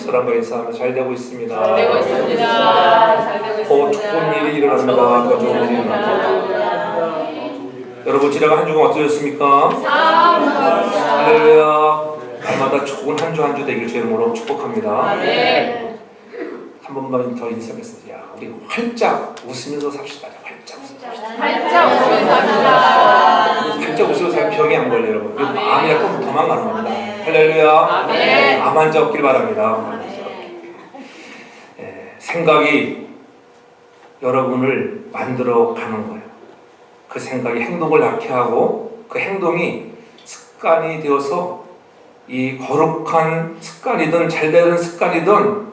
사람과 인사하며 잘 되고 있습니다. 잘 되고 있습니다. 잘 되고 있습니다. 더 좋은 일이 일어납니다. 더 좋은 일이 일어납니다. 여러분 지나간 한 주가 어떠셨습니까? 할렐루야. 날마다 좋은 한 주 한 주 되길 주의 이름으로 축복합니다. 네. 한 번만 더 인사하겠습니다. 야, 우리 활짝 웃으면서 삽시다. 활짝 웃으면서 삽시다. 활짝 웃으면서 합시다. 활짝 웃으면서 살면 병이 안 걸려요, 여러분. 마음이 약간 도망가는 겁니다. 할렐루야. 암 환자 없길 바랍니다. 생각이 여러분을 만들어 가는 거예요. 그 생각이 행동을 낳게 하고 그 행동이 습관이 되어서 이 거룩한 습관이든 잘되는 습관이든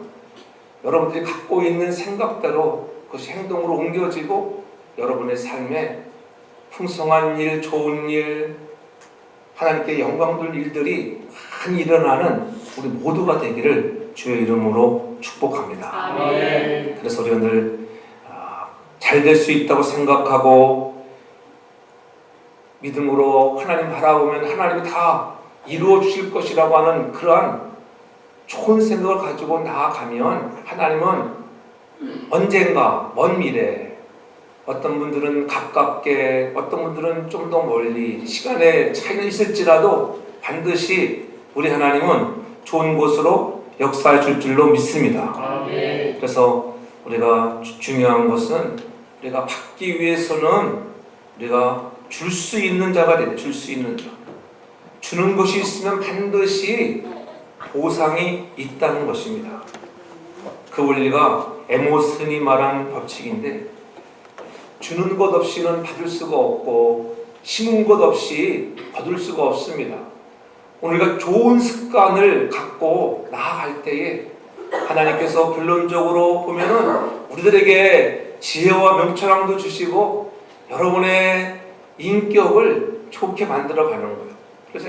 여러분들이 갖고 있는 생각대로 그것이 행동으로 옮겨지고 여러분의 삶에 풍성한 일, 좋은 일, 하나님께 영광 돌 일들이 많이 일어나는 우리 모두가 되기를 주의 이름으로 축복합니다. 아멘. 그래서 우리가 늘 잘 될 수 있다고 생각하고 믿음으로 하나님 바라보면 하나님이 다 이루어 주실 것이라고 하는 그러한 좋은 생각을 가지고 나아가면 하나님은 언젠가 먼 미래, 어떤 분들은 가깝게, 어떤 분들은 좀 더 멀리 시간의 차이는 있을지라도 반드시 우리 하나님은 좋은 곳으로 역사해 줄 줄로 믿습니다. 아멘. 그래서 우리가 중요한 것은 우리가 받기 위해서는 우리가 줄 수 있는 자가 돼야 돼. 줄 수 있는 자. 주는 것이 있으면 반드시 보상이 있다는 것입니다. 그 원리가 에모슨이 말한 법칙인데 주는 것 없이는 받을 수가 없고 심은 것 없이 거둘 수가 없습니다. 우리가 좋은 습관을 갖고 나아갈 때에 하나님께서 결론적으로 보면은 우리들에게 지혜와 명철함도 주시고 여러분의 인격을 좋게 만들어 가는 거예요. 그래서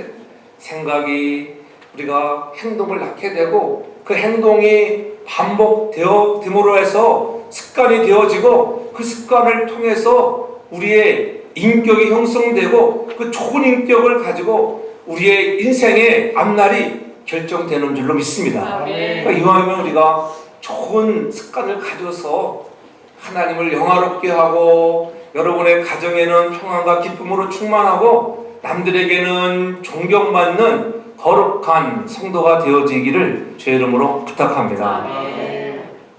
생각이 우리가 행동을 낳게 되고 그 행동이 반복되므로 해서 습관이 되어지고 그 습관을 통해서 우리의 인격이 형성되고 그 좋은 인격을 가지고 우리의 인생의 앞날이 결정되는 줄로 믿습니다. 그러니까 이왕이면 우리가 좋은 습관을 가져서 하나님을 영화롭게 하고 여러분의 가정에는 평안과 기쁨으로 충만하고 남들에게는 존경받는 거룩한 성도가 되어지기를 주의 이름으로 부탁합니다.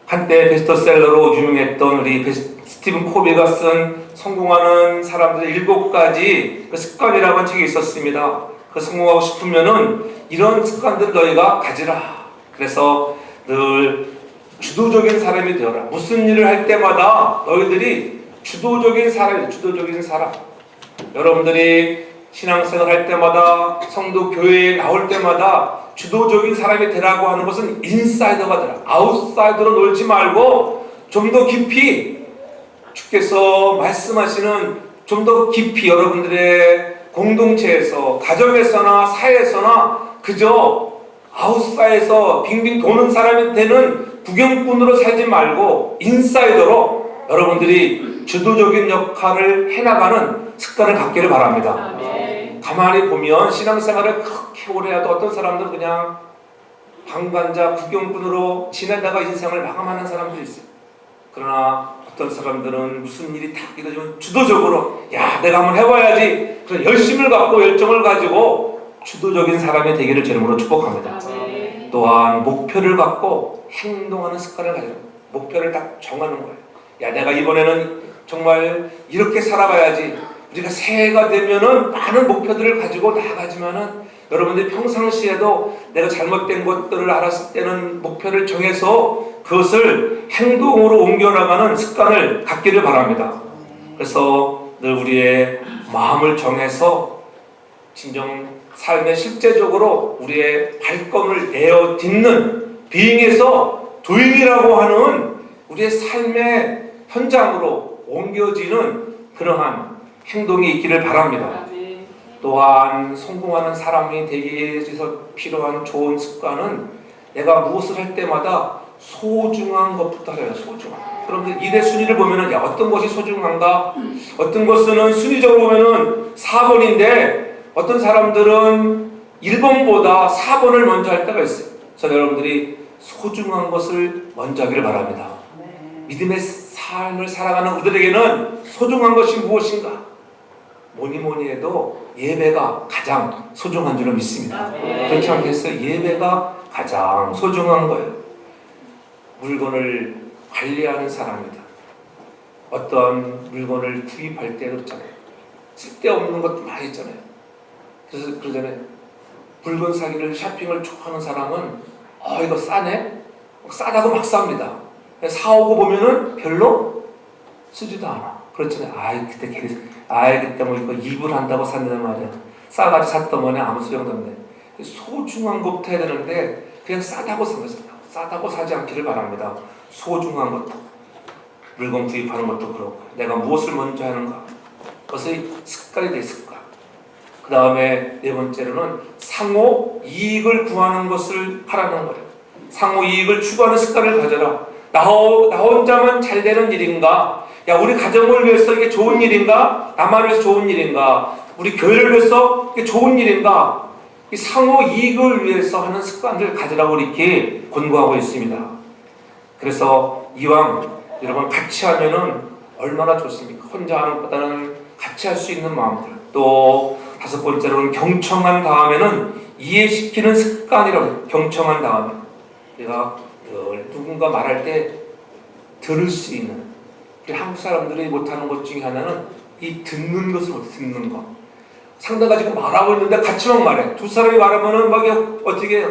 한때 베스트셀러로 유명했던 우리 스티븐 코비가 쓴 성공하는 사람들의 7가지 그 습관이라고 한 책이 있었습니다. 그 성공하고 싶으면은 이런 습관들 너희가 가지라. 그래서 늘 주도적인 사람이 되어라. 무슨 일을 할 때마다 너희들이 주도적인 사람. 여러분들이 신앙생활 할 때마다 성도 교회에 나올 때마다 주도적인 사람이 되라고 하는 것은 인사이더가 되라. 아웃사이더로 놀지 말고 좀 더 깊이 주께서 말씀하시는 좀 더 깊이 여러분들의 공동체에서 가정에서나 사회에서나 그저 아웃사이드에서 빙빙 도는 사람이 되는 구경꾼으로 살지 말고 인사이더로 여러분들이 주도적인 역할을 해나가는 습관을 갖기를 바랍니다. 가만히 보면 신앙생활을 그렇게 오래 해도 어떤 사람들은 그냥 방관자 구경꾼으로 지내다가 인생을 마감하는 사람들이 있어요. 그러나 어떤 사람들은 무슨 일이 딱 이루어지면 주도적으로 야 내가 한번 해봐야지 그런 열심을 갖고 열정을 가지고 주도적인 사람이 되기를 주님으로 축복합니다. 또한 목표를 갖고 행동하는 습관을 가지고 목표를 딱 정하는 거예요. 야 내가 이번에는 정말 이렇게 살아가야지. 우리가 새해가 되면은 많은 목표들을 가지고 나아가지만은 여러분들이 평상시에도 내가 잘못된 것들을 알았을 때는 목표를 정해서 그것을 행동으로 옮겨나가는 습관을 갖기를 바랍니다. 그래서 늘 우리의 마음을 정해서 진정 삶에 실제적으로 우리의 발걸음을 내어 딛는 being에서 doing이라고 하는 우리의 삶의 현장으로 옮겨지는 그러한 행동이 있기를 바랍니다. 또한 성공하는 사람이 되기 위해서 필요한 좋은 습관은 내가 무엇을 할 때마다 소중한 것부터 하래요. 소중한. 여러분들 2대 순위를 보면은 야 어떤 것이 소중한가? 어떤 것은 순위적으로 보면은 4번인데 어떤 사람들은 1번보다 4번을 먼저 할 때가 있어요. 그래서 여러분들이 소중한 것을 먼저 하기를 바랍니다. 믿음의 삶을 살아가는 우리들에게는 소중한 것이 무엇인가? 뭐니 해도 예배가 가장 소중한 줄로 믿습니다. 그렇지 않겠어요? 예배가 가장 소중한 거예요. 물건을 관리하는 사람이다. 어떠한 물건을 구입할 때 그렇잖아요. 쓸데없는 것도 많이 있잖아요. 그래서 그러잖아요. 물건 사기를, 쇼핑을 좋아하는 사람은 이거 싸네? 싸다고 막 삽니다. 사오고 보면은 별로 쓰지도 않아. 그렇잖아요. 그때 뭐 이거 입을 한다고 샀는데 말이야. 싸가지고 샀더니 아무 소용도 없네. 소중한 것부터 해야 되는데 그냥 싸다고 산 거잖아. 싸다고 사지 않기를 바랍니다. 소중한 것도, 물건 구입하는 것도 그렇고, 내가 무엇을 먼저 하는가, 그것의 습관이 돼 습관. 그 다음에 네 번째로는 상호 이익을 구하는 것을 하라는 거예요. 상호 이익을 추구하는 습관을 가져라. 나 혼자만 잘 되는 일인가? 야, 우리 가정을 위해서 이게 좋은 일인가? 나만 위해서 좋은 일인가? 우리 교회를 위해서 이게 좋은 일인가? 이 상호 이익을 위해서 하는 습관을 가지라고 이렇게 권고하고 있습니다. 그래서 이왕 여러분 같이 하면은 얼마나 좋습니까? 혼자 하는 것보다는 같이 할 수 있는 마음들. 또 다섯 번째로는 경청한 다음에는 이해시키는 습관이라고 해요. 경청한 다음에 내가 누군가 말할 때 들을 수 있는, 한국 사람들이 못하는 것 중에 하나는 이 듣는 것을 못해. 듣는 것. 상대가 지금 말하고 있는데 같이 막 말해. 두 사람이 말하면은 막 어떻게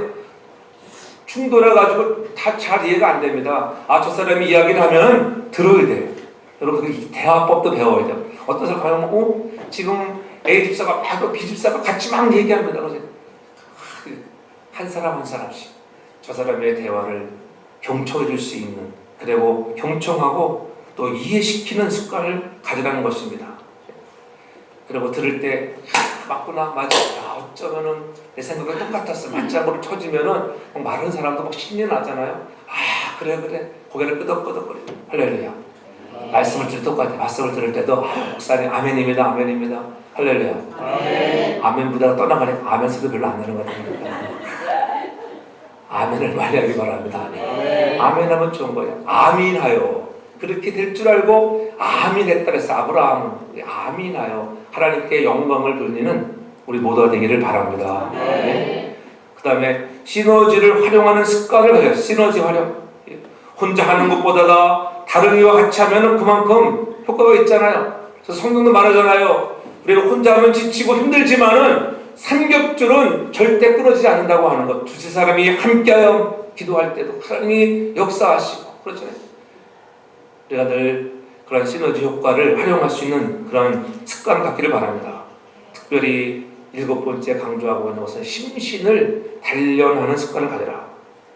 충돌해가지고 다 잘 이해가 안 됩니다. 저 사람이 이야기를 하면 들어야 돼요. 여러분, 그 대화법도 배워야 돼요. 어떤 사람 가면 지금 A 집사가 막 B 집사가 같이 막 얘기합니다. 한 사람 한 사람씩 저 사람의 대화를 경청해 줄 수 있는, 그리고 경청하고 또 이해시키는 습관을 가지라는 것입니다. 그리고 들을 때 맞구나, 맞아, 어쩌면은 내 생각이 똑같았어, 맞지 않고를 쳐지면은 말하는 사람도 막 신이 나잖아요. 그래 고개를 끄덕끄덕거려. 할렐루야. 말씀을 들을 똑같아. 말씀을 들을 때도 목사님 아멘입니다, 아멘입니다, 할렐루야. 아멘보다 떠나가니까 아멘 소리 별로 안 나는 것 같아요. 아멘을 많이 하기 바랍니다. 아멘 하면 좋은 거예요. 아민하여. 그렇게 될 줄 알고 아민했다 그랬어. 아브라함은 아민하여 하나님께 영광을 돌리는 우리 모두가 되기를 바랍니다. 그 다음에 시너지를 활용하는 습관을 가져요. 시너지 활용. 혼자 하는 것보다 다른 이와 같이 하면 그만큼 효과가 있잖아요. 그래서 성경도 말하잖아요. 우리가 혼자 하면 지치고 힘들지만은 삼겹줄은 절대 끊어지지 않는다고 하는 것. 두세 사람이 함께하여 기도할 때도 하나님이 역사하시고 그렇잖아요. 우리가 늘 그런 시너지 효과를 활용할 수 있는 그런 습관 갖기를 바랍니다. 특별히 7번째 강조하고 있는 것은 심신을 단련하는 습관을 가져라.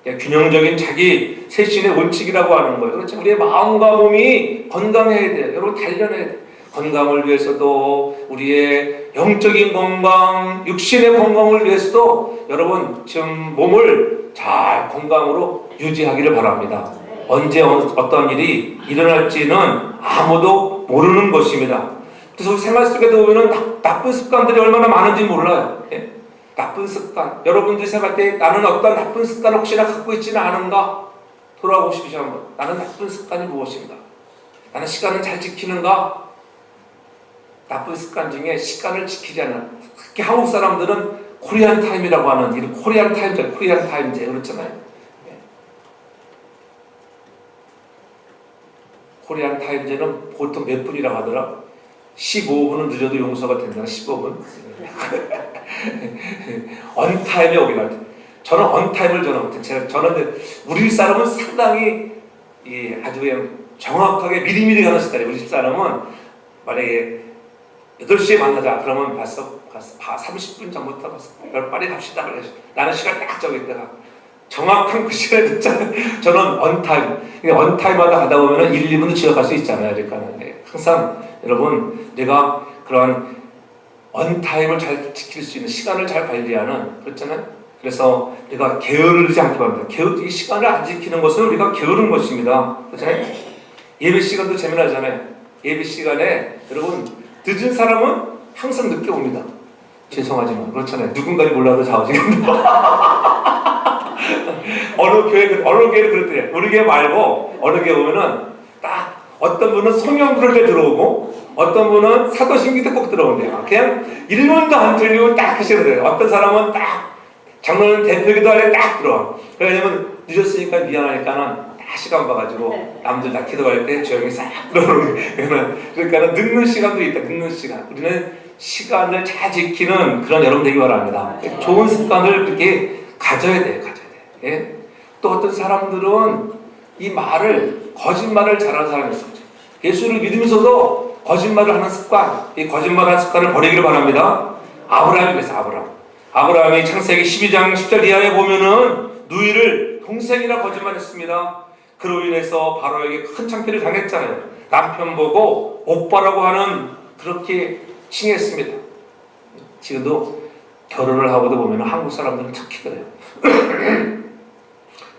균형적인 자기 세신의 원칙이라고 하는 거예요. 그렇죠? 우리의 마음과 몸이 건강해야 돼요. 여러분, 단련해야 돼요. 건강을 위해서도, 우리의 영적인 건강, 육신의 건강을 위해서도 여러분 지금 몸을 잘 건강으로 유지하기를 바랍니다. 언제 어떤 일이 일어날지는 아무도 모르는 것입니다. 그래서 우리 생활 속에도 보면 나쁜 습관들이 얼마나 많은지 몰라요. 나쁜 습관. 여러분들이 생각할 때 나는 어떤 나쁜 습관을 혹시나 갖고 있지는 않은가? 돌아보십시오 한번. 나는 나쁜 습관이 무엇인가? 나는 시간을 잘 지키는가? 나쁜 습관 중에 시간을 지키지 않는, 특히 한국 사람들은 코리안 타임이라고 하는, 이 코리안 타임제 그렇잖아요. 코리안 타임제는 보통 몇 분이라고 하더라? 15분은 늦어도 용서가 된다. 15분. 언타임에 오기로 할 때. 저는 언타임을 저는 우리 사람은 상당히 아주 그냥 정확하게 미리미리 가는 스타일이에요. 우리 집 사람은 만약에 8시에 만나자 그러면 봤어 30분 전부터 봤어. 빨리 갑시다. 그래서 나는 시간 딱 정했다가 정확한 그 시간에 듣잖아요. 저는 언타임. 언타임마다 가다 보면 1, 2분도 지나갈 수 있잖아요. 그러니까 항상 여러분, 내가 그런 언타임을 잘 지킬 수 있는, 시간을 잘 관리하는, 그렇잖아요. 그래서 우리가 게으르지 않기 바랍니다. 이 시간을 안 지키는 것은 우리가 게으른 것입니다. 그렇잖아요. 예배 시간도 재미나잖아요. 예배 시간에 여러분, 늦은 사람은 항상 늦게 옵니다. 죄송하지만 그렇잖아요. 누군가를 몰라도 좌우지간다. 어느 교회를 그럴 때 우리 교회 말고 어느 교회 보면은 딱 어떤 분은 성경 부를 때 들어오고 어떤 분은 사도신기 때 꼭 들어온대요. 그냥 1분도 안 틀리고 딱 하시는 거예요. 어떤 사람은 딱 장로는 대표기도 할래 딱 들어와. 왜냐면 늦었으니까 미안하니까는 다 시간 봐가지고 남들 다 기도할 때 조용히 싹 들어오는 거예요. 그러니까 늦는 시간도 있다. 늦는 시간. 우리는 시간을 잘 지키는 그런 여러분 되기 바랍니다. 좋은 습관을 그렇게 가져야 돼요. 예? 또 어떤 사람들은 이 거짓말을 잘하는 사람이 있어요. 예수를 믿으면서도 거짓말을 하는 습관, 이 거짓말하는 습관을 버리기를 바랍니다. 아브라함이 그랬어요. 아브라함이 창세기 12장 10절 이하에 보면은 누이를 동생이라 거짓말했습니다. 그로 인해서 바로에게 큰 창피를 당했잖아요. 남편 보고 오빠라고 하는 그렇게 칭했습니다. 지금도 결혼을 하고도 보면 한국 사람들은 특히 그래요.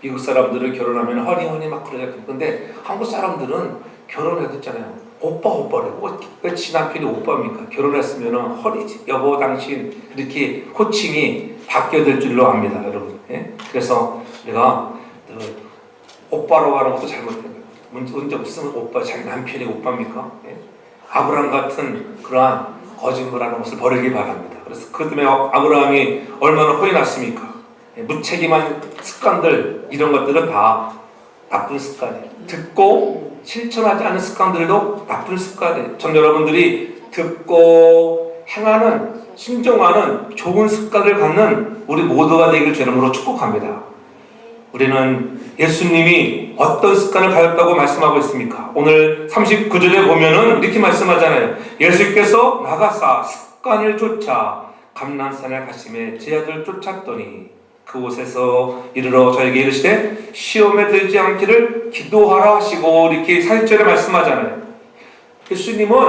미국 사람들은 결혼하면 허니 막 그러죠. 근데 한국 사람들은 결혼해도 있잖아요. 오빠라고. 왜 지 남편이 오빠입니까? 결혼했으면 허니지. 여보 당신 이렇게 호칭이 바뀌어야 될 줄로 압니다. 여러분. 예? 그래서 내가 오빠라고 하는 것도 잘못된 거예요. 문제 없으면 오빠, 자기 남편이 오빠입니까? 예? 아브라함 같은 그러한 거짓말하는 것을 버리기 바랍니다. 그래서 그 때문에 아브라함이 얼마나 혼이 났습니까? 무책임한 습관들, 이런 것들은 다 나쁜 습관이에요. 듣고 실천하지 않은 습관들도 나쁜 습관이에요. 전 여러분들이 듣고 행하는, 순종하는 좋은 습관을 갖는 우리 모두가 되길 주님으로 축복합니다. 우리는 예수님이 어떤 습관을 가졌다고 말씀하고 있습니까? 오늘 39절에 보면은 이렇게 말씀하잖아요. 예수께서 나가사 습관을 쫓아 감난산에 가심에 제 아들 쫓았더니 그곳에서 이르러 저에게 이르시되 시험에 들지 않기를 기도하라 하시고, 이렇게 40절에 말씀하잖아요. 예수님은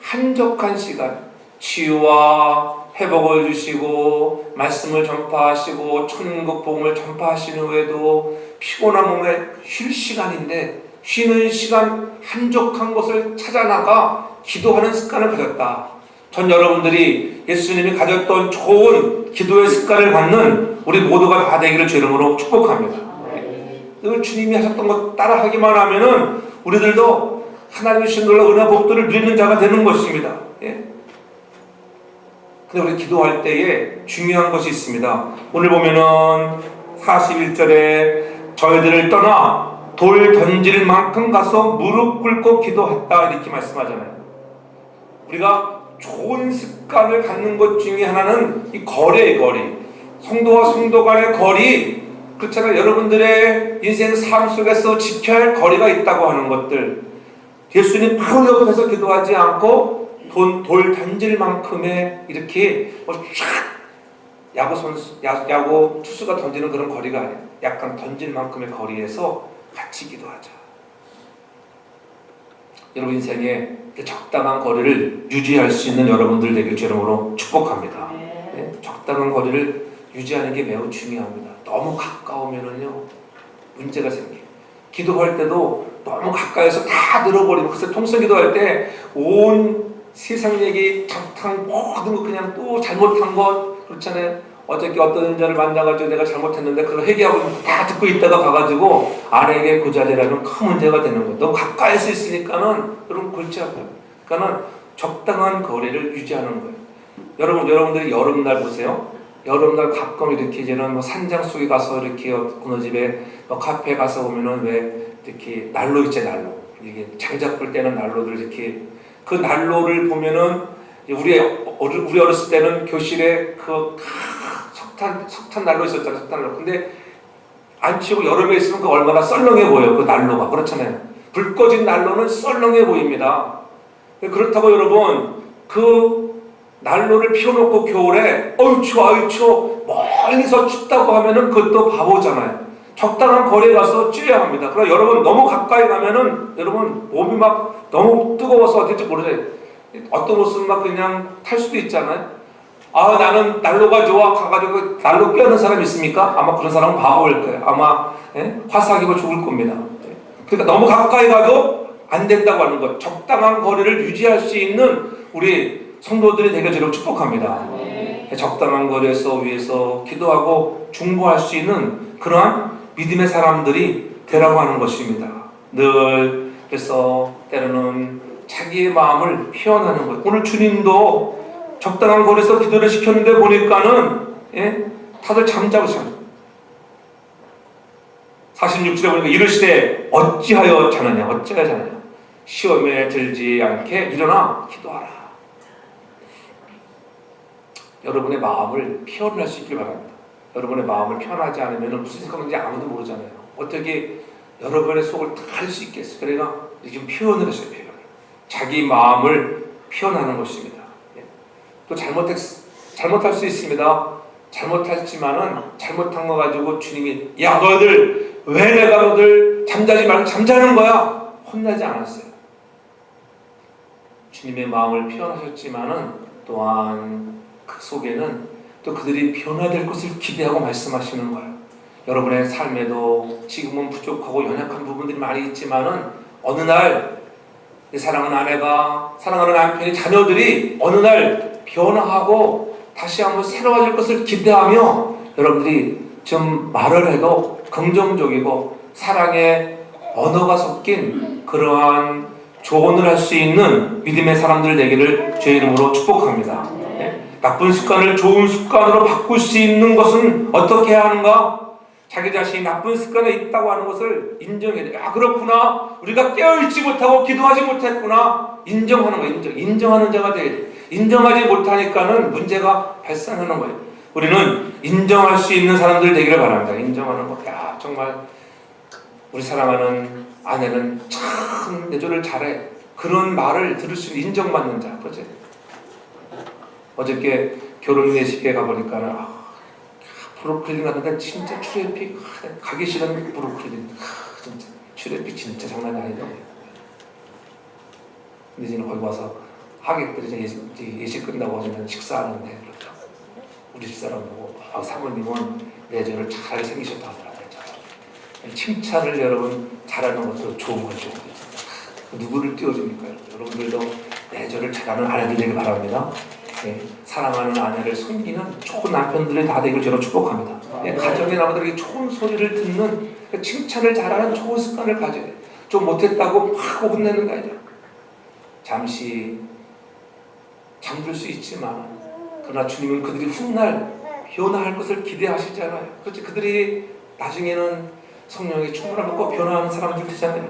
한적한 시간 치유와 회복을 주시고 말씀을 전파하시고 천국 복음을 전파하시는 후에도 피곤한 몸에 쉴 시간인데 쉬는 시간 한적한 곳을 찾아나가 기도하는 습관을 가졌다. 전 여러분들이 예수님이 가졌던 좋은 기도의 습관을 갖는 우리 모두가 다 되기를 주 이름으로 축복합니다. 늘 주님이 하셨던 것 따라하기만 하면은 우리들도 하나님의 신들로 은혜 복들을 누리는 자가 되는 것입니다. 예? 근데 우리 기도할 때에 중요한 것이 있습니다. 오늘 보면은 41절에 저희들을 떠나 돌 던질 만큼 가서 무릎 꿇고 기도했다, 이렇게 말씀하잖아요. 우리가 좋은 습관을 갖는 것 중에 하나는 이 거리예요. 거리. 성도와 성도 간의 거리. 그렇잖아요. 여러분들의 인생 삶 속에서 지켜야 할 거리가 있다고 하는 것들. 예수님 바로 옆에서 기도하지 않고 돌 던질 만큼의 이렇게 야구 투수가 던지는 그런 거리가 아니에요. 약간 던질 만큼의 거리에서 같이 기도하자. 여러분 인생에 적당한 거리를 유지할 수 있는 여러분들 되길 주름으로 축복합니다. 네? 적당한 거리를 유지하는 게 매우 중요합니다. 너무 가까우면은요 문제가 생겨요. 기도할 때도 너무 가까이서 다 늘어버리고, 그래서 통성 기도할 때 온 세상 얘기 모든 거 그냥 또 잘못한 것 그렇잖아요. 어저께 어떤 자를 만나가지고 내가 잘못했는데 그걸 회개하고 다 듣고 있다가 가가지고 아내에게 그 자리라면 큰 문제가 되는 거예요. 너무 가까이서 있으니까는 여러분 골치 아파요. 그러니까는 적당한 거리를 유지하는 거예요. 여러분들이 여름날 보세요. 여름날 가끔 이렇게 이제는 뭐 산장 속에 가서 이렇게 어느 집에 뭐 카페 가서 보면은 왜 이렇게 난로 있죠, 난로. 이게 장작 불 때는 난로들 이렇게, 그 난로를 보면은 우리 어렸을 때는 교실에 그 석탄 난로 있었잖아요. 석탄 난로. 근데 안 치고 여름에 있으면 그 얼마나 썰렁해 보여요. 그 난로가. 그렇잖아요. 불 꺼진 난로는 썰렁해 보입니다. 그렇다고 여러분 그 난로를 피워놓고 겨울에 어휴 추워 멀리서 춥다고 하면은 그것도 바보잖아요. 적당한 거리에 가서 쬐야 합니다. 그러나 여러분 너무 가까이 가면은 여러분 몸이 막 너무 뜨거워서 어떨지 모르죠. 어떤 옷은 막 그냥 탈 수도 있잖아요. 아 나는 난로가 좋아 가가지고 난로 껴는 사람 있습니까? 아마 그런 사람은 바보일 거예요. 아마 화사기고 죽을 겁니다. 그러니까 너무 가까이 가도 안 된다고 하는 것. 적당한 거리를 유지할 수 있는 우리 성도들이 되게 저를 축복합니다. 적당한 거리에서 위에서 기도하고 중보할 수 있는 그러한 믿음의 사람들이 되라고 하는 것입니다. 늘 그래서 때로는 자기의 마음을 표현하는 거예요. 오늘 주님도 적당한 거리에서 기도를 시켰는데 보니까는 다들 잠자고 있어요. 46절에 보니까 이르시되 어찌하여 자느냐 어찌하여 자느냐 시험에 들지 않게 일어나 기도하라. 여러분의 마음을 표현할 수 있길 바랍니다. 여러분의 마음을 표현하지 않으면 무슨 생각인지 아무도 모르잖아요. 어떻게 여러분의 속을 다 알 수 있겠어요. 그러니까 지금 표현을 했어요. 표현. 자기 마음을 표현하는 것입니다. 또 잘못할 수 있습니다. 잘못했지만은 잘못한 거 가지고 주님이 야 너희들 왜 내가 너희들 잠자지 말고 잠자는 거야 혼나지 않았어요. 주님의 마음을 표현하셨지만은 또한 그 속에는 또 그들이 변화될 것을 기대하고 말씀하시는 거예요. 여러분의 삶에도 지금은 부족하고 연약한 부분들이 많이 있지만은 어느 날 내 사랑하는 아내가 사랑하는 남편이 자녀들이 어느 날 변화하고 다시 한번 새로워질 것을 기대하며 여러분들이 좀 말을 해도 긍정적이고 사랑의 언어가 섞인 그러한 조언을 할 수 있는 믿음의 사람들 되기를 주의 이름으로 축복합니다. 나쁜 습관을 좋은 습관으로 바꿀 수 있는 것은 어떻게 해야 하는가? 자기 자신이 나쁜 습관에 있다고 하는 것을 인정해야 돼. 아 그렇구나. 우리가 깨어있지 못하고 기도하지 못했구나. 인정하는 거예요. 인정하는 자가 돼야 돼. 인정하지 못하니까는 문제가 발생하는 거예요. 우리는 인정할 수 있는 사람들 되기를 바랍니다. 인정하는 거. 야 정말 우리 사랑하는 아내는 참 내조를 잘해. 그런 말을 들을 수 있는 인정받는 자. 그렇지? 어저께 결혼예식에 가보니까 브루클린 갔는데 진짜 트래픽 가기 싫은 브루클린 진짜 트래픽 진짜 장난이 아니네. 근데 이제는 거기 와서 하객들이 예식 끝나고 어제는 식사하는데 그렇다. 우리 집사람 보고 사모님은 내조를 잘 생기셨다 하더라고요. 칭찬을 여러분 잘하는 것도 좋은 거죠. 누구를 띄워줍니까? 여러분들도 내조를 잘하는 아내들 되길 바랍니다. 사랑하는 아내를 섬기는 좋은 남편들이 다 되길 저는 축복합니다. 가정의 남자들에게 좋은 소리를 듣는 칭찬을 잘하는 좋은 습관을 가져야 돼요. 좀 못했다고 막 혼내는 거 아니야. 잠시 잠들 수 있지만 그러나 주님은 그들이 훗날 변화할 것을 기대하시잖아요. 그렇지? 그들이 나중에는 성령의 충만을 받고 변화하는 사람들 되잖아요.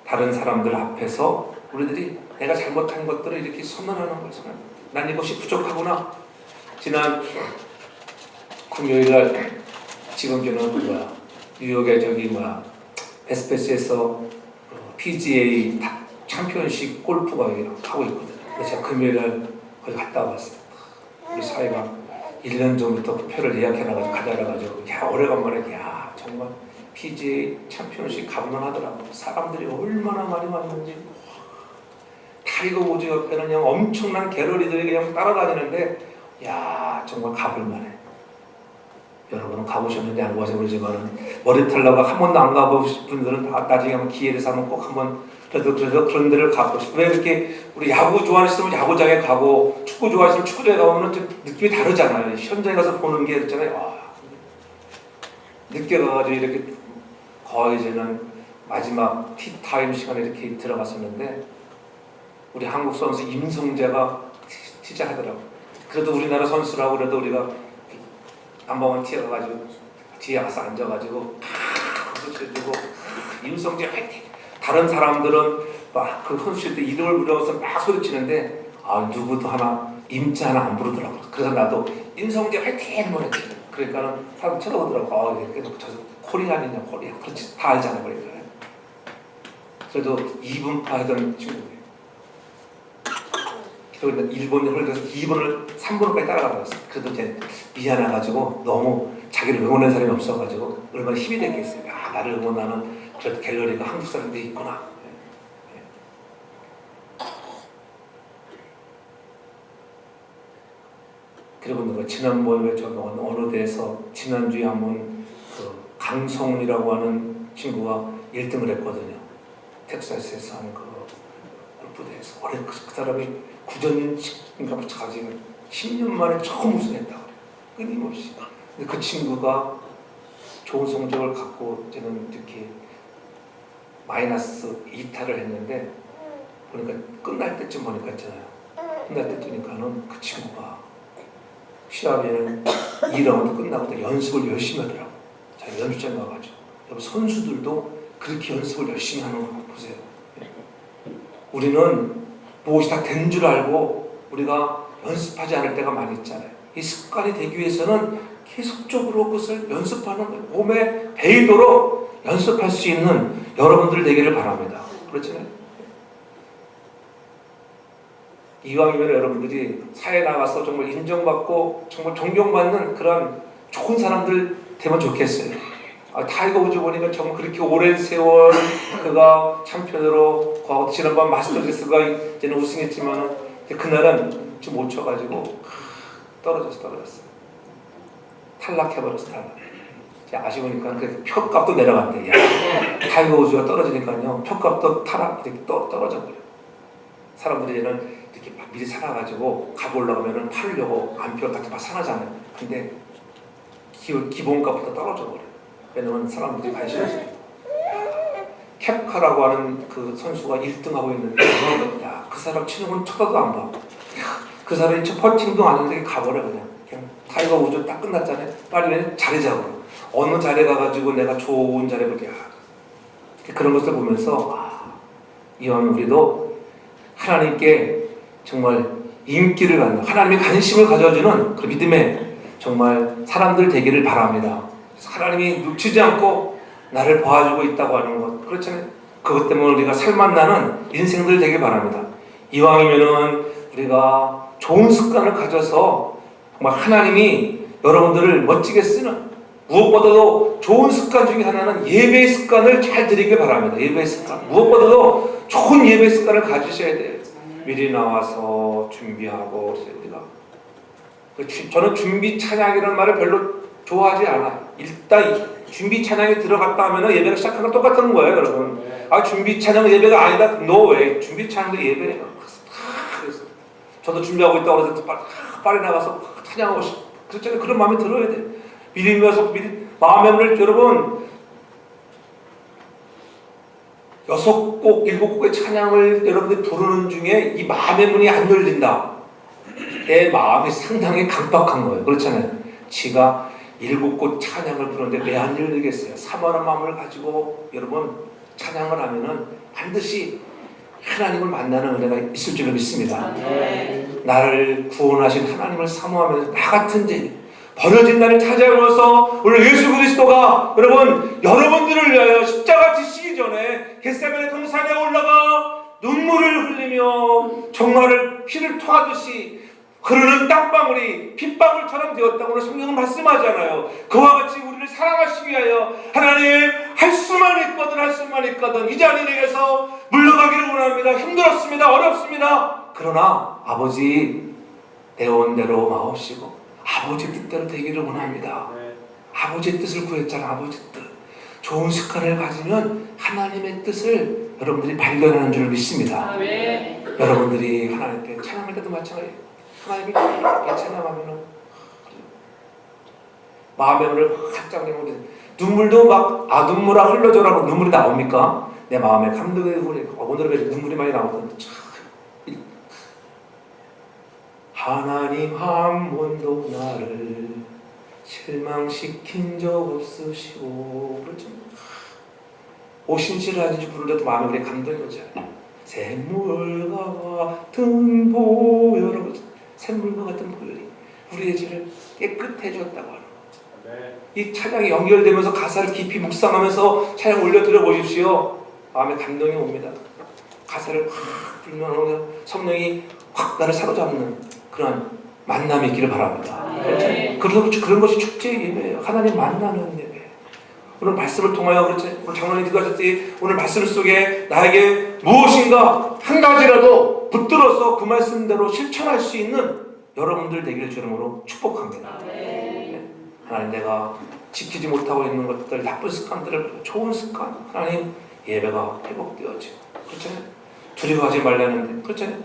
다른 사람들 앞에서 우리들이 내가 잘못한 것들을 이렇게 선언하는 거잖아요. 난 이것이 부족하구나. 지난 금요일날 지금 저는 뉴욕의 에스페스에서 PGA 챔피언십 골프가 하고 있거든요. 그래서 제가 금요일날 거기 갔다 왔어요. 우리 사회가 1년 전부터 표를 예약해놔가지고 가자라가지고 야 오래간만에 야 정말 PGA 챔피언십 가보면 하더라고. 사람들이 얼마나 많이 왔는지. 타이거 우즈 옆에는 그냥 엄청난 갤러리들이 그냥 따라다니는데 야 정말 가볼만해. 여러분은 가보셨는지 안 가보셨는지 모르지만 머리털나가 한 번도 안 가보신 분들은 다 나중에 한번 기회를 삼으면 꼭 한번 그래도 그런 데를 가고 싶어요. 왜 이렇게 우리 야구 좋아하시면 야구장에 가고 축구 좋아하시면 축구장에 가면 좀 느낌이 다르잖아요. 현장에 가서 보는 게 있잖아요. 늦게 가가지고 이렇게 거의 이제는 마지막 티타임 시간에 이렇게 들어갔었는데 우리 한국 선수 임성재가 티자하더라고. 그래도 우리나라 선수라고 그래도 우리가 남방원 튀어가지고 뒤에 가서 앉아가지고 소리치고 임성재 화이팅! 다른 사람들은 막 그 선수들 때 이름을 부르면서 막 소리치는데 누구도 하나 임자 하나 안 부르더라고. 그래서 나도 임성재 화이팅! 한번 했지. 그러니까는 사람 쳐다보더라고. 이렇게 저 코리안이냐 코리안. 그렇지 다 알잖아. 그러니까. 그래도 2분파 하던 친구예요. 그래서 일본을 흘려서 2번을 3번까지 따라가고 있어요. 그래도 이제 미안해가지고 너무 자기를 응원하는 사람이 없어가지고 얼마나 힘이 됐겠어요. 나를 응원하는 그래도 갤러리가 한국 사람들이 있구나. 그리고 지난번에 저 어느 데에서 지난주에 한번 그 강성훈이라고 하는 친구가 1등을 했거든요. 텍사스에서 한 그 골프대회에서 그 사람이 9전 가지고 10년 만에 처음 우승했다고. 끊임없이. 근데 그 친구가 좋은 성적을 갖고 저는 이렇게 마이너스 2타를 했는데 보니까 끝날 때쯤 보니까 있잖아요. 끝날 때쯤이니까는 그 친구가 시합에는 2라운드 끝나고 연습을 열심히 하더라고. 자기 연습장에 가가지고. 여러분 선수들도 그렇게 연습을 열심히 하는 거 보세요. 우리는 무엇이 다 된 줄 알고 우리가 연습하지 않을 때가 많이 있잖아요. 이 습관이 되기 위해서는 계속적으로 그것을 연습하는 거예요. 몸에 배이도록 연습할 수 있는 여러분들 되기를 바랍니다. 그렇잖아요. 이왕이면 여러분들이 사회에 나가서 정말 인정받고 정말 존경받는 그런 좋은 사람들 되면 좋겠어요. 타이거 우즈 보니까 정말 그렇게 오랜 세월 그가 챔피언으로 과거 지난번 마스터즈가 이제는 우승했지만은 그날은 좀 못 쳐가지고 떨어졌어. 탈락해버렸어. 아쉬우니까 그 표값도 내려간대. 야, 타이거 우즈가 떨어지니까요 표값도 이렇게 떨어져 버려. 사람들이 이제는 이렇게 막 미리 사놔가지고 값 올라가면은 팔려고 안표 같은 거 사놔잖아요. 근데 기본값보다 떨어져 버려. 왜냐면 사람들이 관심이 없어요. 캡카라고 하는 그 선수가 1등하고 있는데 야, 그 사람 치는 건 쳐다도 안 봐. 그 사람이 퍼팅도 안 하는데 가버려 그냥 타이거 우즈 딱 끝났잖아요. 빨리 자리 잡으러 어느 자리에 가가지고 내가 좋은 자리에 보자. 그런 것을 보면서 이왕 우리도 하나님께 정말 인기를 갖는 하나님의 관심을 가져주는 그 믿음의 정말 사람들 되기를 바랍니다. 하나님이 놓치지 않고 나를 봐주고 있다고 하는 것 그렇잖아요. 그것 때문에 우리가 살맛나는 인생들 되길 바랍니다. 이왕이면은 우리가 좋은 습관을 가져서 정말 하나님이 여러분들을 멋지게 쓰는 무엇보다도 좋은 습관 중에 하나는 예배의 습관을 잘 드리길 바랍니다. 예배의 습관 무엇보다도 좋은 예배의 습관을 가지셔야 돼요. 미리 나와서 준비하고 우리가 저는 준비 찬양이라는 말을 별로 좋아하지 않아요. 일단 준비 찬양에 들어갔다 하면 예배가 시작한 건 똑같은 거예요, 여러분. 준비 찬양 예배가 아니다. No way. 준비 찬양도 예배예요. 그래서 저도 준비하고 있다고 해서 빨리 나가서 찬양하고 그렇잖아요. 그런 마음이 들어야 돼요. 미리 마음의 문을 여러분 6곡, 7곡의 찬양을 여러분들이 부르는 중에 이 마음의 문이 안 열린다. 내 마음이 상당히 강박한 거예요. 그렇잖아요. 지가 7곡 찬양을 부르는데 왜 안 열리겠어요? 사모하는 마음을 가지고 여러분 찬양을 하면은 반드시 하나님을 만나는 은혜가 있을 줄로 믿습니다. 나를 구원하신 하나님을 사모하면서 나 같은 죄 버려진 나를 찾아오셔서 오늘 예수 그리스도가 여러분들을 위하여 십자가 지시기 전에 겟세마네 동산에 올라가 눈물을 흘리며 정말을 피를 토하듯이 흐르는 땀방울이 핏방울처럼 되었다고 오늘 성경은 말씀하잖아요. 그와 같이 우리를 사랑하시기 위하여 하나님 할 수만 있거든 이 자리에서 물러가기를 원합니다. 힘들었습니다. 어렵습니다. 그러나 아버지 내온 대로 마옵시고 아버지 뜻대로 되기를 원합니다. 아버지의 뜻을 구했잖아. 아버지 뜻 좋은 습관을 가지면 하나님의 뜻을 여러분들이 발견하는 줄 믿습니다. 여러분들이 하나님께 찬양할 때도 마찬가지예요. 하나님이 찬양하면은 마음의 문을 활짝 열면 눈물도 막 눈물아 흘러줘라고 눈물이 나옵니까? 내 마음에 감동의 눈물이 오늘은 눈물이 많이 나오던데 하나님 한 번도 나를 실망시킨 적 없으시고 그렇죠? 오신실을 하는지 부르려도 마음에 그래 감동이 오지 않아요. 샘물과 같은 보혈 샘물과 같은 보혈이 우리의 죄를 깨끗해 줬다고 하는 거. 이 찬양이 연결되면서 가사를 깊이 묵상하면서 찬양 올려드려 보십시오. 마음에 감동이 옵니다. 가사를 확 불면 성령이 확 나를 사로잡는 그런 만남이 있기를 바랍니다. 그렇죠? 그런 것이 축제의 예배예요. 하나님 만나는 예배. 오늘 말씀을 통하여 그렇지 오늘 장로님 기도하셨듯이 오늘 말씀 속에 나에게 무엇인가 한 가지라도 붙들어서 그 말씀대로 실천할 수 있는 여러분들 되기를 주름으로 축복합니다. 하나님 내가 지키지 못하고 있는 것들 나쁜 습관들을 좋은 습관 하나님 예배가 회복되어지고 그렇잖아요. 두려워하지 말라는데 그렇잖아요.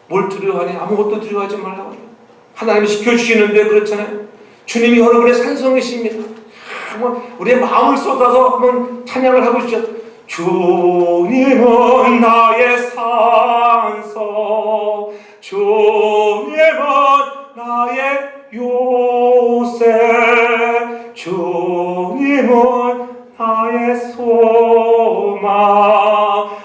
뭘 두려워하니 아무것도 두려워하지 말라고 하나님이 지켜주시는데 그렇잖아요. 주님이 여러분의 산성이십니다. 한번 우리의 마음을 쏟아서 한번 찬양을 해보시죠. 주님은 나의 산서, 주님은 나의 요새, 주님은 나의 소망,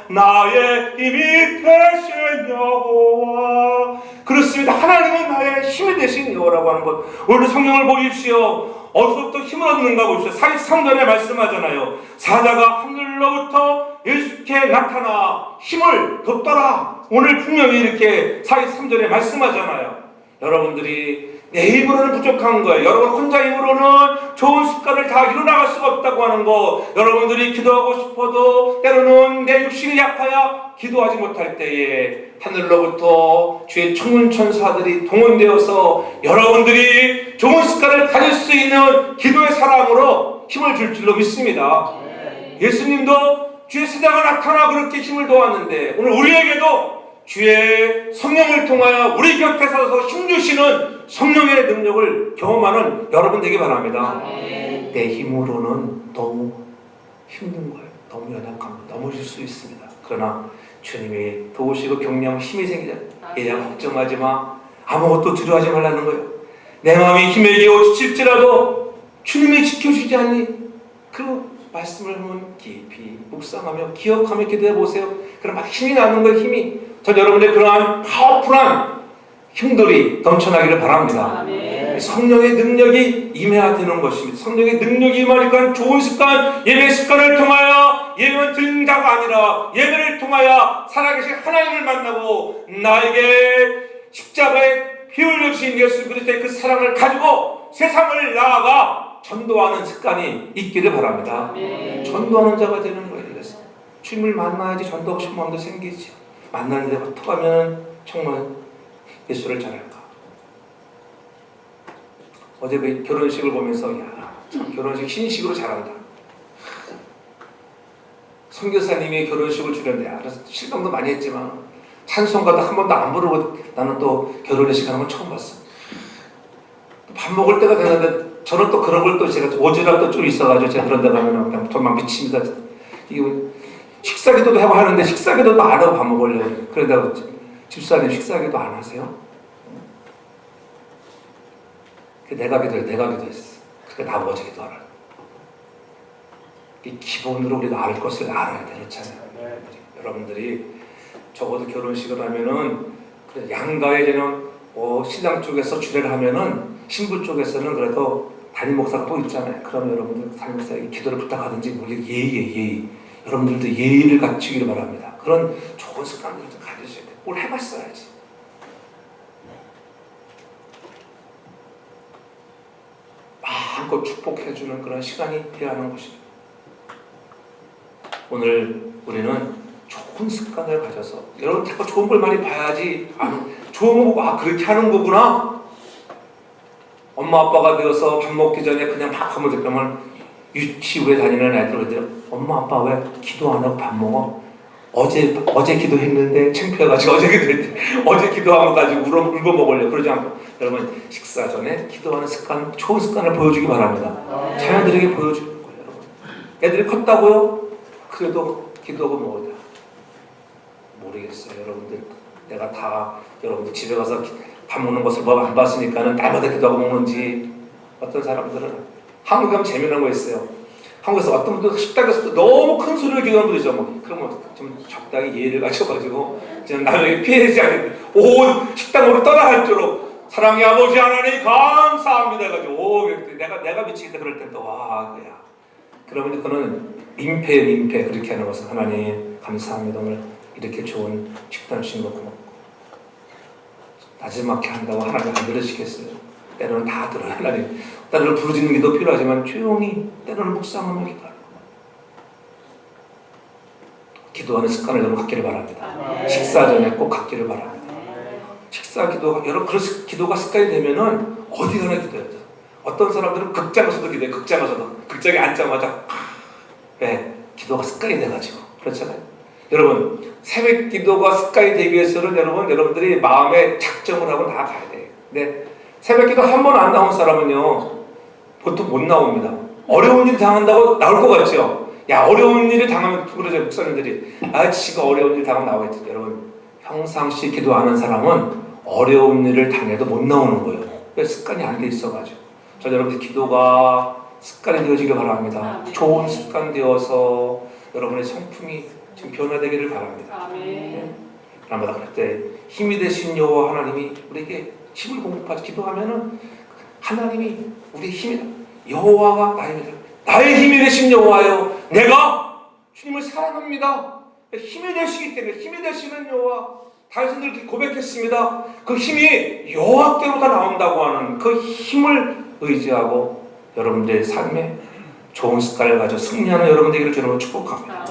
나의 힘이 되신 여호와. 그렇습니다. 하나님은 나의 힘이 되신 여호와라고 하는 것. 오늘 성경을 보십시오. 어디서부터 힘을 얻는가 보십시오. 43절에 말씀하잖아요. 사자가 하늘로부터 예수께 나타나 힘을 돋더라. 오늘 분명히 이렇게 43절에 말씀하잖아요. 여러분들이 내 힘으로는 부족한 거예요. 여러분 혼자 힘으로는 좋은 습관을 다 이뤄나갈 수가 없다고 하는 거. 여러분들이 기도하고 싶어도 때로는 내 육신이 약하여 기도하지 못할 때에 하늘로부터 주의 천군천사들이 동원되어서 여러분들이 좋은 습관을 가질 수 있는 기도의 사랑으로 힘을 줄 줄로 믿습니다. 예수님도 주의 사자가 나타나 그렇게 힘을 도왔는데 오늘 우리에게도 주의 성령을 통하여 우리 곁에 서서 힘주시는 성령의 능력을 경험하는 여러분 되기 바랍니다. 내 힘으로는 너무 힘든 거예요. 너무 연약합니다. 넘어질 수 있습니다. 그러나 주님이 도우시고 격려하면 힘이 생기잖아요. 얘야 걱정하지 마. 아무것도 두려워하지 말라는 거예요. 내 마음이 힘에 겨워 지칠지라도 주님이 지켜주지 않니? 그 말씀을 한번 깊이 묵상하며 기억하며 기도해 보세요. 그럼 막 힘이 나는 거예요. 힘이. 전 여러분의 그러한 파워풀한 힘들이 넘쳐나기를 바랍니다. 아멘. 성령의 능력이 임해야 되는 것입니다. 성령의 능력이 임하니까 좋은 습관, 예배 습관을 통하여 예배만 듣는 자가 아니라 예배를 통하여 살아계신 하나님을 만나고 나에게 십자가에 피 흘려주신 예수 그리스도의 그 사랑을 가지고 세상을 나아가 전도하는 습관이 있기를 바랍니다. 아멘. 전도하는 자가 되는 거예요. 그래서 주님을 만나야지 전도하고 싶은 마음도 생기죠. 만나는 데가 어떡하면 정말 예수를 잘할까. 어제 그 결혼식을 보면서 야, 참 결혼식 신식으로 잘한다. 선교사님이 결혼식을 주는데 알아서 실망도 많이 했지만 찬송가도 한 번도 안 부르고 나는 또 결혼식 하는 건 처음 봤어. 밥 먹을 때가 되는데 저는 또 그런 걸 또 제가 오지랖도 좀 있어가지고 제가 그런 데 가면 그냥 정말 미칩니다. 이게 식사기도도 하고 하는데 식사기도도 안 하고 밥 먹으려고 그러다가 집사님 식사기도 안 하세요? 내가 기도했어. 그러니까 나머지 기도 하라. 이 기본으로 우리가 알 것을 알아야 돼. 그렇잖아요. 여러분들이 적어도 결혼식을 하면은 양가에는 신랑 쪽에서 주례를 하면은 신부 쪽에서는 그래도 담임 목사가 또 있잖아요. 그럼 여러분들 담임 목사에게 기도를 부탁하든지 뭐 예의. 여러분들도 예의를 갖추기를 바랍니다. 그런 좋은 습관들을 좀 가지셔야 돼요. 뭘 해봤어야지. 마음껏 축복해주는 그런 시간이 필요한 것입니다. 오늘 우리는 좋은 습관을 가져서 여러분 자꾸 좋은 걸 많이 봐야지 좋은 거 보고 그렇게 하는 거구나. 엄마 아빠가 되어서 밥 먹기 전에 그냥 막 하면 그러면 유치부에 다니는 애들 엄마 아빠 왜 기도 안 하고 밥 먹어? 어제 기도했는데 창피해가지고 어제 기도한 거 가지고 울고 먹으려고 그러지 않고 여러분 식사 전에 기도하는 습관 좋은 습관을 보여주기 바랍니다. 자녀들에게 보여주는 거예요. 여러분 애들이 컸다고요? 그래도 기도하고 먹어야 돼요. 모르겠어요. 여러분들 내가 다 여러분들 집에 가서 밥 먹는 것을 안 봤으니까는 날마다 기도하고 먹는지. 어떤 사람들은 한국에 가면 재미난 거 있어요. 한국에서 어떤 분들 식당에서 너무 큰 소리를 기도하는 분들 있죠. 그러면 좀 적당히 예의를 가져가지고 남에게 피해지 않게 식당으로 떠나갈 줄로 사랑의 아버지 하나님 감사합니다 해가지고 내가 미치겠다 그럴 땐 또 그야. 그러면 그거는 민폐 그렇게 하는 것은 하나님 감사합니다. 오늘 이렇게 좋은 식단 주신 거 고맙고 나지막히 한다고 하나님 안 들으시겠어요? 때로는 다 들어요. 하나님 때로는 부르짖는 기도 필요하지만 조용히 때로는 묵상하며 기도하는 습관을 여러분 갖기를 바랍니다. 식사 전에 꼭 갖기를 바랍니다. 식사 기도 여러분 그런 기도가 습관이 되면은 어디 가나 기도해요. 어떤 사람들은 극장에서도 기도해요. 극장에 앉자마자 왜? 기도가 습관이 돼가지고 그렇잖아요. 여러분 새벽 기도가 습관이 되기 위해서는 여러분들이 마음에 작정을 하고 나가야 돼요. 근데 새벽 기도 한 번 안 나온 사람은요 보통 못 나옵니다. 어려운 일 당한다고 나올 것 같죠? 야, 어려운 일을 당하면 그러죠, 목사님들이. 아, 지가 어려운 일 당하면 나와야지. 여러분, 평상시 기도하는 사람은 어려운 일을 당해도 못 나오는 거예요. 왜? 습관이 안 돼 있어가지고. 저 여러분들 기도가 습관이 되어지길 바랍니다. 좋은 습관 되어서 여러분의 성품이 좀 변화되기를 바랍니다. 그러나 그럴 때 힘이 되신 여호와 하나님이 우리에게 힘을 공급하지. 기도하면은 하나님이 우리의 힘이다. 여호와가 나의 힘이다. 나의 힘이 되신 여호와여, 내가 주님을 사랑합니다. 힘이 되시기 때문에 힘이 되시는 여호와, 다윗은 이렇게 고백했습니다. 그 힘이 여호와께로부터 나온다고 하는 그 힘을 의지하고 여러분들의 삶에 좋은 습관을 가져 승리하는 여러분 되기를 주님으로 축복합니다.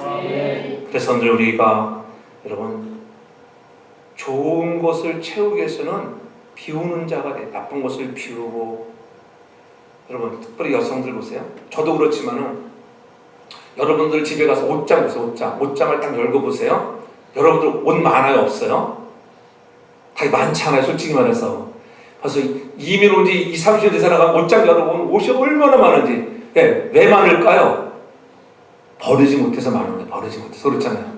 그래서 오늘 우리가 여러분 좋은 것을 채우기 위해서는 비우는 자가 돼. 나쁜 것을 비우고. 여러분 특별히 여성들 보세요. 저도 그렇지만은 여러분들 집에 가서 옷장 보세요. 옷장을 딱 열고 보세요. 여러분들 옷 많아요, 없어요? 다 많지 않아요, 솔직히 말해서. 벌써 이민 온 지 20, 30년 된 사람가 옷장 열어보면 옷이 얼마나 많은지. 왜 많을까요? 버리지 못해서 많은 거예요. 버리지 못해서. 그렇잖아요.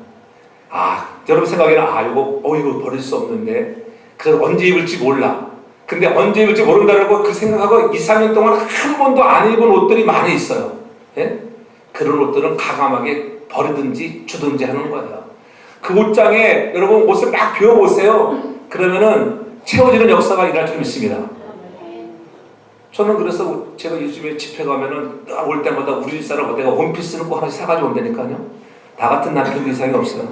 여러분 생각에는 이거 버릴 수 없는데 그래서 언제 입을지 몰라. 근데 언제 입을지 모른다고 그 생각하고 2, 3년 동안 한 번도 안 입은 옷들이 많이 있어요. 예? 그런 옷들은 가감하게 버리든지 주든지 하는 거예요. 그 옷장에 여러분 옷을 막 비워보세요. 그러면은 채워지는 역사가 일어날 줄 믿습니다. 저는 그래서 제가 요즘에 집회 가면은 올 때마다 우리 집사람 내가 원피스는 꼭 하나씩 사가지고 온다니까요. 나 같은 남편도 이상이 없어요.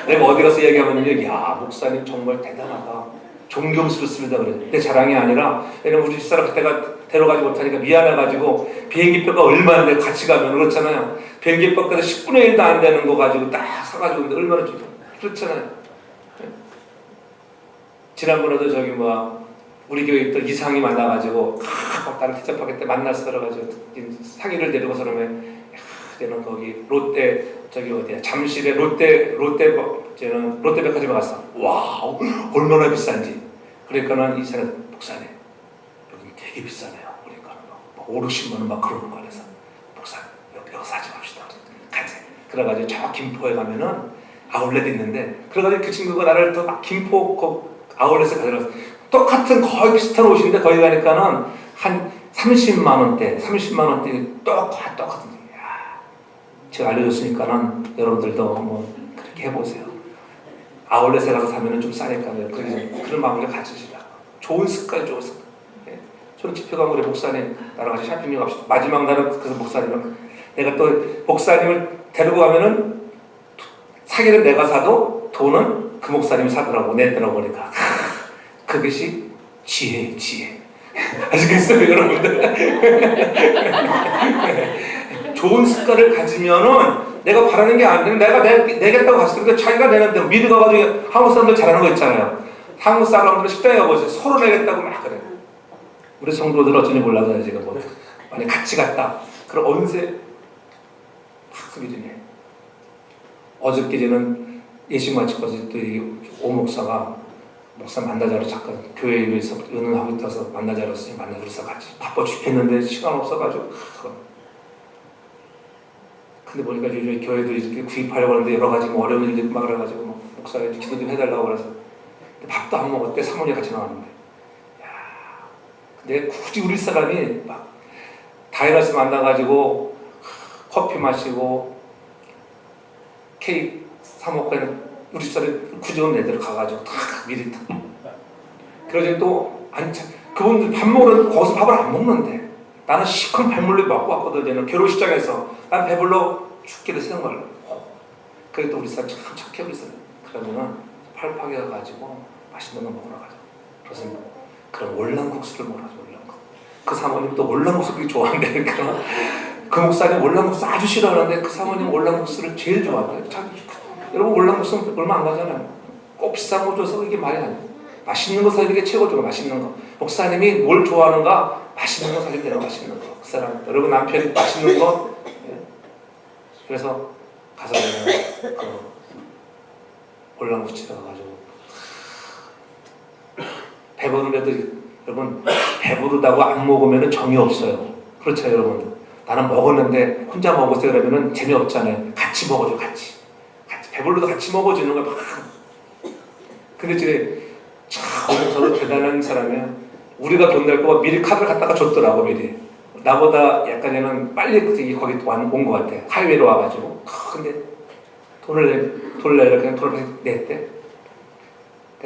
내가 어디 가서 얘기하면요, 야, 목사님 정말 대단하다. 존경스럽습니다. 그래. 내 자랑이 아니라, 왜냐면 우리 집사람 그때가 데려가지 못하니까 미안해가지고, 비행기표가 얼마인데 같이 가면 그렇잖아요. 비행기표가 10분의 1도 안 되는 거 가지고 딱 사가지고 오는데 얼마나 좋죠. 그렇잖아요. 지난번에도 우리 교회 있던 이상이 만나가지고, 다른 티처파켓 때 만나서 들어가지고, 상의를 데리고 서러면, 쟤는 거기 잠실에 쟤는 롯데백화점에 갔어. 와, 얼마나 비싼지. 그러니까는 이 사람 목사님, 여기 되게 비싸네요. 그러니까 5, 60만 원 막 그러는 거 그래서 목사님 여기 사지 맙시다. 가자. 그래가지고 저 김포에 가면은 아울렛 있는데, 그래가지고 그 친구가 나를 또 김포 그 아울렛에 가져갔어. 똑같은 거의 비슷한 옷인데 거기 가니까는 한 30만 원대 똑같은. 제가 알려줬으니까는 여러분들도 한번 그렇게 해보세요. 아울렛에 가서 사면은 좀 싸니까요. 그런 마음을 가지시라. 좋은 습관. 예. 저는 집회 가면 우리 목사님 나랑 같이 샤핑 갑시다. 마지막 날은 그래서 목사님은 내가 또 목사님을 데리고 가면은 사기는 내가 사도 돈은 그 목사님이 사더라고. 냈더라고 보니까. 그것이 지혜예요, 지혜. 아시겠어요, 여러분들? 좋은 습관을 가지면은 내가 바라는 게 아니라 내가 내겠다고 갔으니까 자기가 내는데 미리 가가지고 한국 사람들 잘하는 거 있잖아요. 한국 사람들은 식당에 가보세요. 서로 내겠다고 막 그래. 우리 성도들 어쩐지 몰라서 제가 만약 같이 갔다. 그럼 언제 팍 그러네. 어저께 저는 예식 마치고 또 오 목사가 목사 만나자로 잠깐 교회에서 은은하고 있어서 만나자로 했으니 만나서 같이 바빠 죽겠는데 시간 없어가지고 근데 보니까 요즘 교회도 이렇게 구입하려고 하는데 여러 가지 어려운 일들이 막 그래가지고 목사님 기도 좀 해달라고 그래서 밥도 안 먹었대. 사모님 같이 나왔는데 근데 굳이 우리 사람이 막 다이너스 만나가지고 커피 마시고 케이크 사 먹고 우리 사람이 굳이 온 애들 가가지고 다 미리 다 그러지 또 그분들 밥 먹으러 거기서 밥을 안 먹는데 나는 시큰 배물로 먹고 왔거든. 결혼식장에서 난 배불러 죽기를 생각을. 그래도 우리 사람 참 착해 우리 사람. 그러면은 팔팍에 가가지고 맛있는 거 먹으러 가자. 그래서 그럼 월남국수를 먹으러 가자. 월남국. 그 사모님도 월남국수를 좋아한다니까. 그 목사님 월남국수 아주 싫어하는데 그 사모님 월남국수를 제일 좋아해요. 여러분 월남국수는 얼마 안 가잖아요. 꼭 비싼 거 줘서 이게 말이 아니에요. 맛있는 거 사는 게 최고죠. 맛있는 거. 목사님이 뭘 좋아하는가? 맛있는 거 사주면 돼요. 맛있는 거. 그 사람 여러분 남편이 맛있는 거. 예. 그래서 가서 그 월남국집에 가가지고 배부른데도 여러분 배부르다고 안 먹으면 정이 없어요. 그렇죠, 여러분. 나는 먹었는데 혼자 먹으세요 그러면은 재미없잖아요. 같이 먹어줘, 같이 배불러도 같이 먹어주는 거야 막. 근데 이제 참 저도 대단한 사람이야. 우리가 돈 낼 거 미리 카드를 갖다가 줬더라고. 미리 나보다 약간은 빨리 거기 온 것 같아. 하이웨이로 와가지고. 근데 돈을 내려 그냥 돈을 냈대.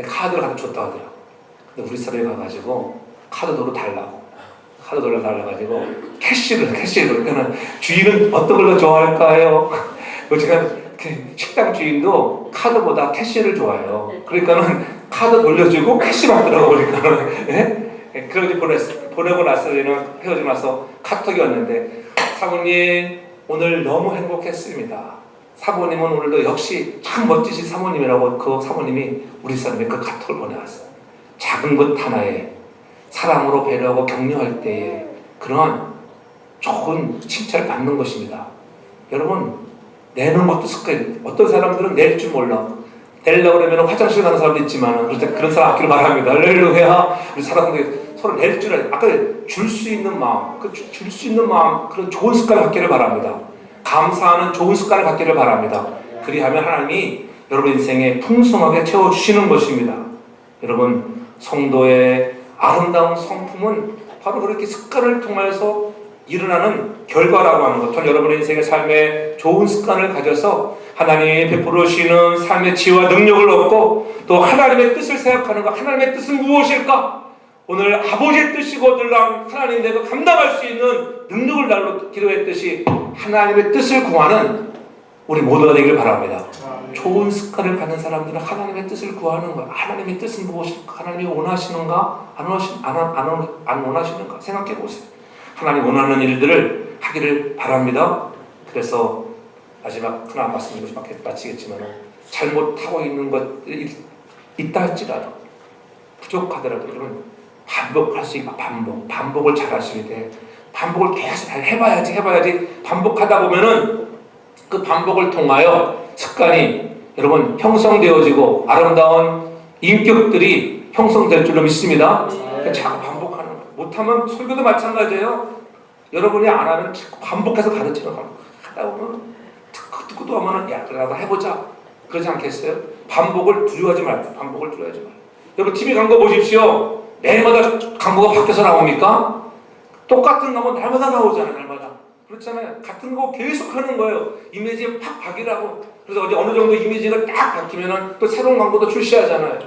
카드를 갖다 줬다 하더라고. 근데 우리 사람이 가가지고 카드도로 달라고. 카드도를 달라가지고 캐시를 그러니까 주인은 어떤 걸 더 좋아할까요? 제가 식당 주인도 카드보다 캐시를 좋아해요. 그러니까는 카드 돌려주고 캐시 받더라고. 그러니까는 예? 그러지 보내고 나서 헤어지고 나서 카톡이 왔는데 사모님 오늘 너무 행복했습니다. 사모님은 오늘도 역시 참 멋지신 사모님이라고 그 사모님이 우리 사람이 그 카톡을 보내왔어요. 작은 것 하나에 사랑으로 배려하고 격려할 때에 그러한 좋은 칭찬을 받는 것입니다. 여러분 내는 것도 습관이에요. 어떤 사람들은 낼 줄 몰라. 내려고 그러면 화장실 가는 사람도 있지만 그런 사람 앞길 바랍니다. 할렐루야. 우리 사람들이 서로 낼 줄 알아요. 아까 줄 수 있는 마음, 줄 수 있는 마음 그런 좋은 습관을 갖기를 바랍니다. 감사하는 좋은 습관을 갖기를 바랍니다. 그리하면 하나님이 여러분 인생에 풍성하게 채워주시는 것입니다. 여러분 성도의 아름다운 성품은 바로 그렇게 습관을 통해서 일어나는 결과라고 하는 것. 전 여러분의 인생의 삶에 좋은 습관을 가져서 하나님이 베풀어 주시는 삶의 지혜와 능력을 얻고 또 하나님의 뜻을 생각하는 것. 하나님의 뜻은 무엇일까? 오늘 아버지의 뜻이 거들랑 하나님 내가 감당할 수 있는 능력을 달로 기도했듯이 하나님의 뜻을 구하는 우리 모두가 되기를 바랍니다. 좋은 습관을 갖는 사람들은 하나님의 뜻을 구하는 거야. 하나님의 뜻은 무엇일까? 하나님이 원하시는가? 안 원하시는가? 생각해 보세요. 하나님 원하는 일들을 하기를 바랍니다. 그래서 마지막 하나 말씀드리고 마치겠지만 잘못하고 있는 것들이 있다 할지라도 부족하더라도 여러분 반복할 수 있고 반복을 잘 하셔야 돼. 반복을 계속 해봐야지 반복하다 보면은 그 반복을 통하여 습관이 여러분 형성되어지고 아름다운 인격들이 형성될 줄로 믿습니다. 자꾸 반복하는 거. 못하면 설교도 마찬가지예요. 여러분이 안 하면 자꾸 반복해서 가르치는 거. 하다 보면 듣고 또 하면은 야 그래 나도 해보자. 그러지 않겠어요? 반복을 두려워하지 말고. 여러분 TV 광고 보십시오. 매일마다 광고가 바뀌어서 나옵니까? 똑같은 광고 날마다 나오잖아요. 날마다. 그렇잖아요. 같은 거 계속 하는 거예요. 이미지에 팍 박이라고. 그래서 어느 정도 이미지가 딱 바뀌면은 또 새로운 광고도 출시하잖아요.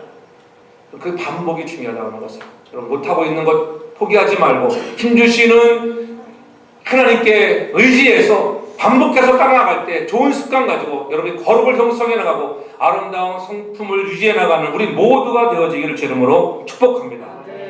그 반복이 중요하다고 하는 것을. 여러분 못하고 있는 것 포기하지 말고 힘주시는 하나님께 의지해서 반복해서 따라나갈 때 좋은 습관 가지고 여러분이 거룩을 형성해 나가고 아름다운 성품을 유지해 나가는 우리 모두가 되어지기를 주 이름으로 축복합니다.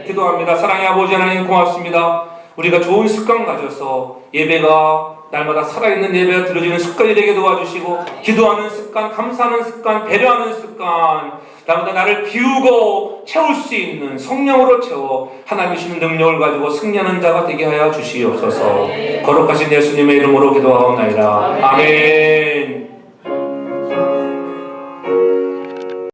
기도합니다. 사랑의 아버지 하나님 고맙습니다. 우리가 좋은 습관 가져서 예배가 날마다 살아있는 예배가 드려지는 습관이 되게 도와주시고 기도하는 습관, 감사하는 습관, 배려하는 습관 날마다 나를 비우고 채울 수 있는 성령으로 채워 하나님이 주시는 능력을 가지고 승리하는 자가 되게 하여 주시옵소서. 거룩하신 예수님의 이름으로 기도하옵나이다. 아멘.